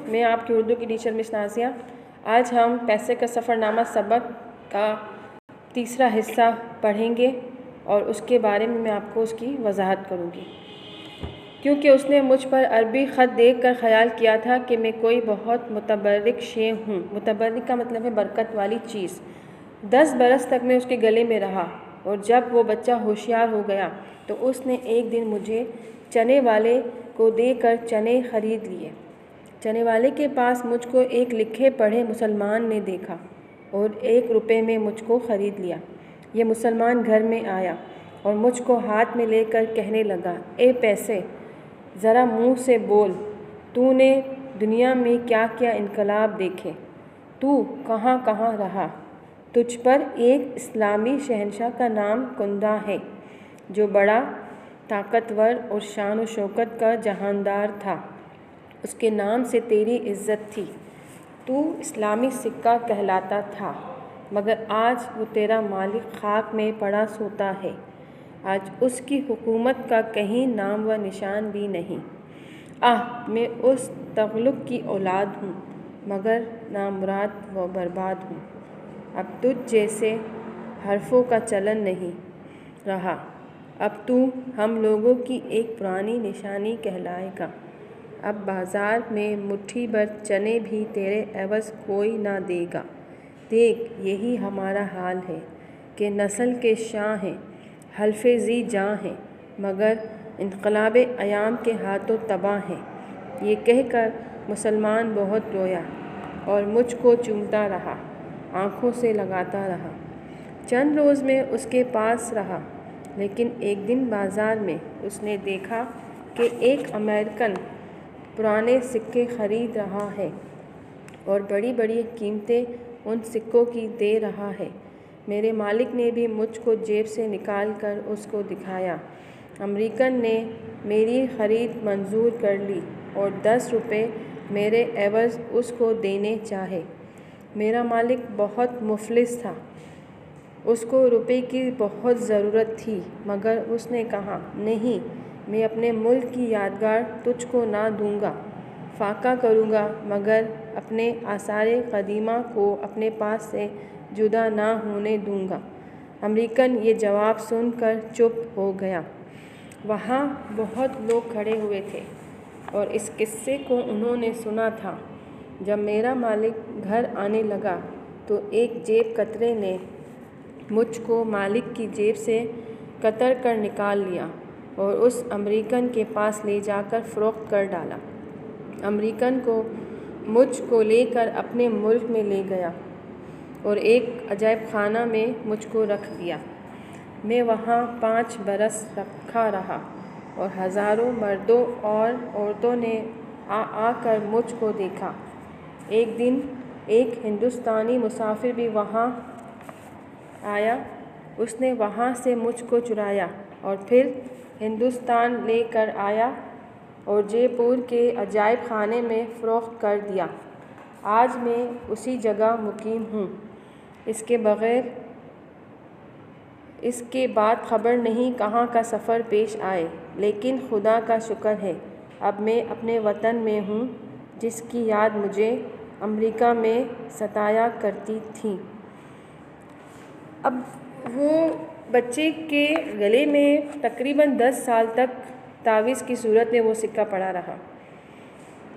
میں آپ کی اردو کی ٹیچر مس نازیہ۔ آج ہم پیسے کا سفر نامہ سبق کا تیسرا حصہ پڑھیں گے اور اس کے بارے میں آپ کو اس کی وضاحت کروں گی، کیونکہ اس نے مجھ پر عربی خط دیکھ کر خیال کیا تھا کہ میں کوئی بہت متبرک شے ہوں۔ متبرک کا مطلب ہے برکت والی چیز۔ 10 برس تک میں اس کے گلے میں رہا، اور جب وہ بچہ ہوشیار ہو گیا تو اس نے ایک دن مجھے چنے والے کو دے کر چنے خرید لیے۔ چنے والے کے پاس مجھ کو ایک لکھے پڑھے مسلمان نے دیکھا اور 1 روپے میں مجھ کو خرید لیا۔ یہ مسلمان گھر میں آیا اور مجھ کو ہاتھ میں لے کر کہنے لگا، اے پیسے، ذرا منہ سے بول، تو نے دنیا میں کیا کیا انقلاب دیکھے، تو کہاں کہاں رہا، تجھ پر ایک اسلامی شہنشاہ کا نام کندہ ہے جو بڑا طاقتور اور شان و شوکت کا جہاندار تھا، اس کے نام سے تیری عزت تھی، تو اسلامی سکہ کہلاتا تھا، مگر آج وہ تیرا مالک خاک میں پڑا سوتا ہے، آج اس کی حکومت کا کہیں نام و نشان بھی نہیں۔ میں اس تغلق کی اولاد ہوں، مگر نامراد و برباد ہوں۔ اب تجھ جیسے حرفوں کا چلن نہیں رہا، اب تو ہم لوگوں کی ایک پرانی نشانی کہلائے گا۔ اب بازار میں مٹھی بھر چنے بھی تیرے عوض کوئی نہ دے گا۔ دیکھ، یہی ہمارا حال ہے کہ نسل کے شاہ ہیں، حلف ذی جاں ہیں، مگر انقلاب ایام کے ہاتھوں تباہ ہیں۔ یہ کہہ کر مسلمان بہت رویا اور مجھ کو چومتا رہا، آنکھوں سے لگاتا رہا۔ چند روز میں اس کے پاس رہا، لیکن ایک دن بازار میں اس نے دیکھا کہ ایک امریکن پرانے سکے خرید رہا ہے اور بڑی بڑی قیمتیں ان سکوں کی دے رہا ہے۔ میرے مالک نے بھی مجھ کو جیب سے نکال کر اس کو دکھایا۔ امریکن نے میری خرید منظور کر لی اور 10 روپے میرے عوض اس کو دینے چاہے۔ میرا مالک بہت مفلس تھا، اس کو روپے کی بہت ضرورت تھی، مگر اس نے کہا، نہیں، میں اپنے ملک کی یادگار تجھ کو نہ دوں گا، فاقہ کروں گا، مگر اپنے آثار قدیمہ کو اپنے پاس سے جدا نہ ہونے دوں گا۔ امریکن یہ جواب سن کر چپ ہو گیا۔ وہاں بہت لوگ کھڑے ہوئے تھے اور اس قصے کو انہوں نے سنا تھا۔ جب میرا مالک گھر آنے لگا تو ایک جیب کترے نے مجھ کو مالک کی جیب سے کتر کر نکال لیا اور اس امریکن کے پاس لے جا کر فروخت کر ڈالا۔ امریکن کو مجھ کو لے کر اپنے ملک میں لے گیا اور ایک عجائب خانہ میں مجھ کو رکھ دیا۔ میں وہاں 5 برس رکھا رہا اور ہزاروں مردوں اور عورتوں نے آ کر مجھ کو دیکھا۔ ایک دن ایک ہندوستانی مسافر بھی وہاں آیا، اس نے وہاں سے مجھ کو چرایا اور پھر ہندوستان لے کر آیا اور جے پور کے عجائب خانے میں فروخت کر دیا۔ آج میں اسی جگہ مقیم ہوں۔ اس کے بعد خبر نہیں کہاں کا سفر پیش آئے، لیکن خدا کا شکر ہے اب میں اپنے وطن میں ہوں، جس کی یاد مجھے امریکہ میں ستایا کرتی تھی۔ اب وہ بچے کے گلے میں تقریباً 10 سال تک تعویذ کی صورت میں وہ سکہ پڑا رہا۔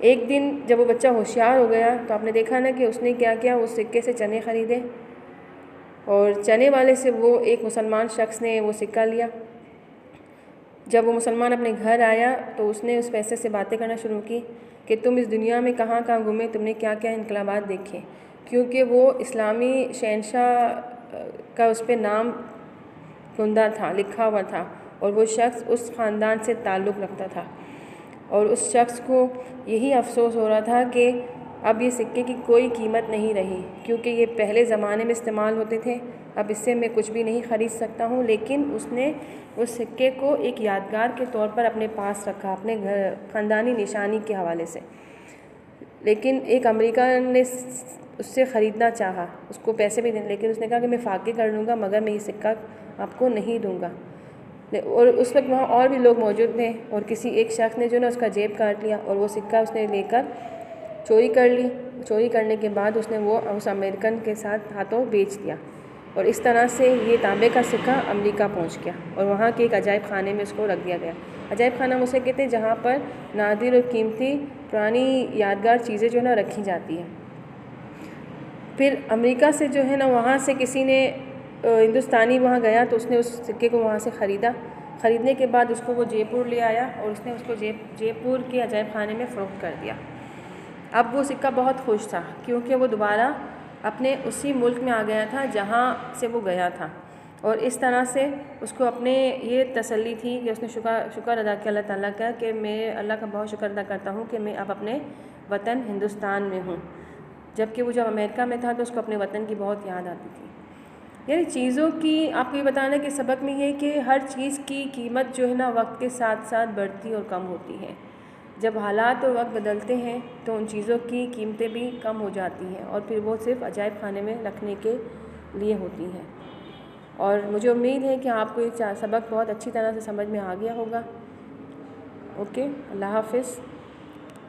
ایک دن جب وہ بچہ ہوشیار ہو گیا تو آپ نے دیکھا نا کہ اس نے کیا کیا، اس سکے سے چنے خریدے اور چنے والے سے وہ ایک مسلمان شخص نے وہ سکہ لیا۔ جب وہ مسلمان اپنے گھر آیا تو اس نے اس پیسے سے باتیں کرنا شروع کی کہ تم اس دنیا میں کہاں کہاں گھومے، تم نے کیا کیا انقلابات دیکھے، کیونکہ وہ اسلامی شہنشاہ کا اس پہ نام کندہ تھا، لکھا ہوا تھا، اور وہ شخص اس خاندان سے تعلق رکھتا تھا، اور اس شخص کو یہی افسوس ہو رہا تھا کہ اب یہ سکے کی کوئی قیمت نہیں رہی، کیونکہ یہ پہلے زمانے میں استعمال ہوتے تھے، اب اس سے میں کچھ بھی نہیں خرید سکتا ہوں۔ لیکن اس نے اس سکے کو ایک یادگار کے طور پر اپنے پاس رکھا، اپنے گھر خاندانی نشانی کے حوالے سے۔ لیکن ایک امریکہ نے اس سے خریدنا چاہا، اس کو پیسے بھی دیں، لیکن اس نے کہا کہ میں فاقے کر لوں گا، مگر میں یہ سکہ آپ کو نہیں دوں گا۔ اور اس وقت وہاں اور بھی لوگ موجود تھے اور کسی ایک شخص نے جو نا اس کا جیب کاٹ لیا اور وہ سکہ اس نے لے کر چوری کر لی. چوری کرنے کے بعد اس نے وہ اس امریکن کے ساتھ ہاتھوں بیچ دیا، اور اس طرح سے یہ تانبے کا سکہ امریکہ پہنچ گیا اور وہاں کے ایک عجائب خانے میں اس کو رکھ دیا گیا. عجائب خانہ اسے کہتے ہیں جہاں پر نادر اور قیمتی پرانی یادگار چیزیں جو ہے نا رکھی جاتی ہیں. پھر امریکہ سے جو ہے نا وہاں سے کسی نے ہندوستانی وہاں گیا تو اس نے اس سکے کو وہاں سے خریدا. خریدنے کے بعد اس کو وہ جے پور لے آیا اور اس نے اس کو جے پور کے عجائب خانے میں فروخت کر دیا. اب وہ سکہ بہت خوش تھا کیونکہ وہ دوبارہ اپنے اسی ملک میں آ گیا تھا جہاں سے وہ گیا تھا، اور اس طرح سے اس کو اپنے یہ تسلی تھی کہ اس نے شکر ادا کیا اللہ تعالیٰ کا کہ میں اللہ کا بہت شکر ادا کرتا ہوں کہ میں اب اپنے وطن ہندوستان میں ہوں. جبکہ وہ جب امریکہ میں تھا تو اس کو اپنے وطن کی بہت یاد آتی تھی. یعنی چیزوں کی آپ کو یہ بتانا کہ سبق میں یہ کہ ہر چیز کی قیمت جو ہے نا وقت کے ساتھ ساتھ بڑھتی اور کم ہوتی ہے. جب حالات اور وقت بدلتے ہیں تو ان چیزوں کی قیمتیں بھی کم ہو جاتی ہیں اور پھر وہ صرف عجائب خانے میں رکھنے کے لیے ہوتی ہیں. اور مجھے امید ہے کہ آپ کو یہ سبق بہت اچھی طرح سے سمجھ میں آ گیا ہوگا. اوکے، اللہ حافظ.